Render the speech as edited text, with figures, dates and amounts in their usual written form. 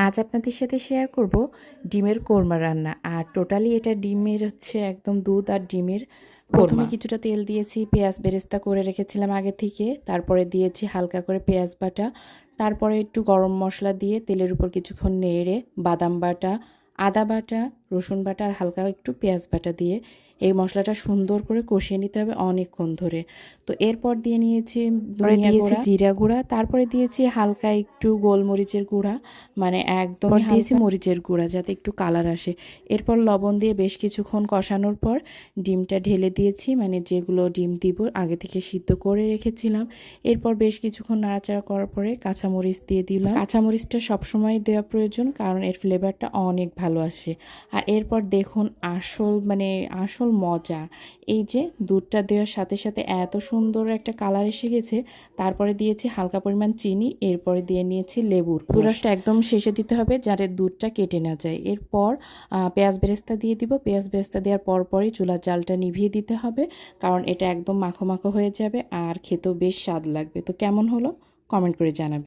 আজ আপনাদের সাথে শেয়ার করব ডিমের কোরমা রান্না। আর টোটালি এটা ডিমের হচ্ছে একদম দুধ আর ডিমের প্রথমে কিছুটা তেল দিয়েছি, পেঁয়াজ বেরেস্তা করে রেখেছিলাম আগে থেকে। তারপরে দিয়েছি হালকা করে পেঁয়াজ বাটা, তারপরে একটু গরম মশলা দিয়ে তেলের উপর কিছুক্ষণ নেড়ে বাদাম বাটা, আদা বাটা, রসুন বাটা আর হালকা একটু পেঁয়াজ বাটা দিয়ে এই মশলাটা সুন্দর করে কষিয়ে নিতে হবে অনেকক্ষণ ধরে। তো এরপর দিয়ে নিয়েছি জিরা গুঁড়া, তারপরে দিয়েছি হালকা একটু গোলমরিচের গুঁড়া, মানে একদমই দিয়েছি মরিচের গুঁড়া যাতে একটু কালার আসে। এরপর লবণ দিয়ে বেশ কিছুক্ষণ কষানোর পর ডিমটা ঢেলে দিয়েছি, মানে যেগুলো ডিম দিব আগে থেকে সিদ্ধ করে রেখেছিলাম। এরপর বেশ কিছুক্ষণ নাড়াচাড়া করার পরে কাঁচামরিচ দিয়ে দিলাম। কাঁচামরিচটা সবসময় দেওয়া প্রয়োজন, কারণ এর ফ্লেভারটা অনেক ভালো আসে। আর এরপর দেখুন আসল মজা, এই যে দুধটা দেওয়ার সাথে সাথে এত সুন্দর একটা কালার এসে গেছে। তারপরে দিয়েছি হালকা পরিমাণ চিনি, এরপরে দিয়ে নিয়েছি লেবুর রসটা একদম শেষে দিতে হবে যাতে দুধটা কেটে না যায়। এরপর পেঁয়াজ বেরেস্তা দিয়ে দিব। পেঁয়াজ বেরেস্তা দেওয়ার পরপরই চুলার জালটা নিভিয়ে দিতে হবে, কারণ এটা একদম মাখো মাখো হয়ে যাবে আর খেতেও বেশ স্বাদ লাগবে। তো কেমন হলো কমেন্ট করে জানাবে।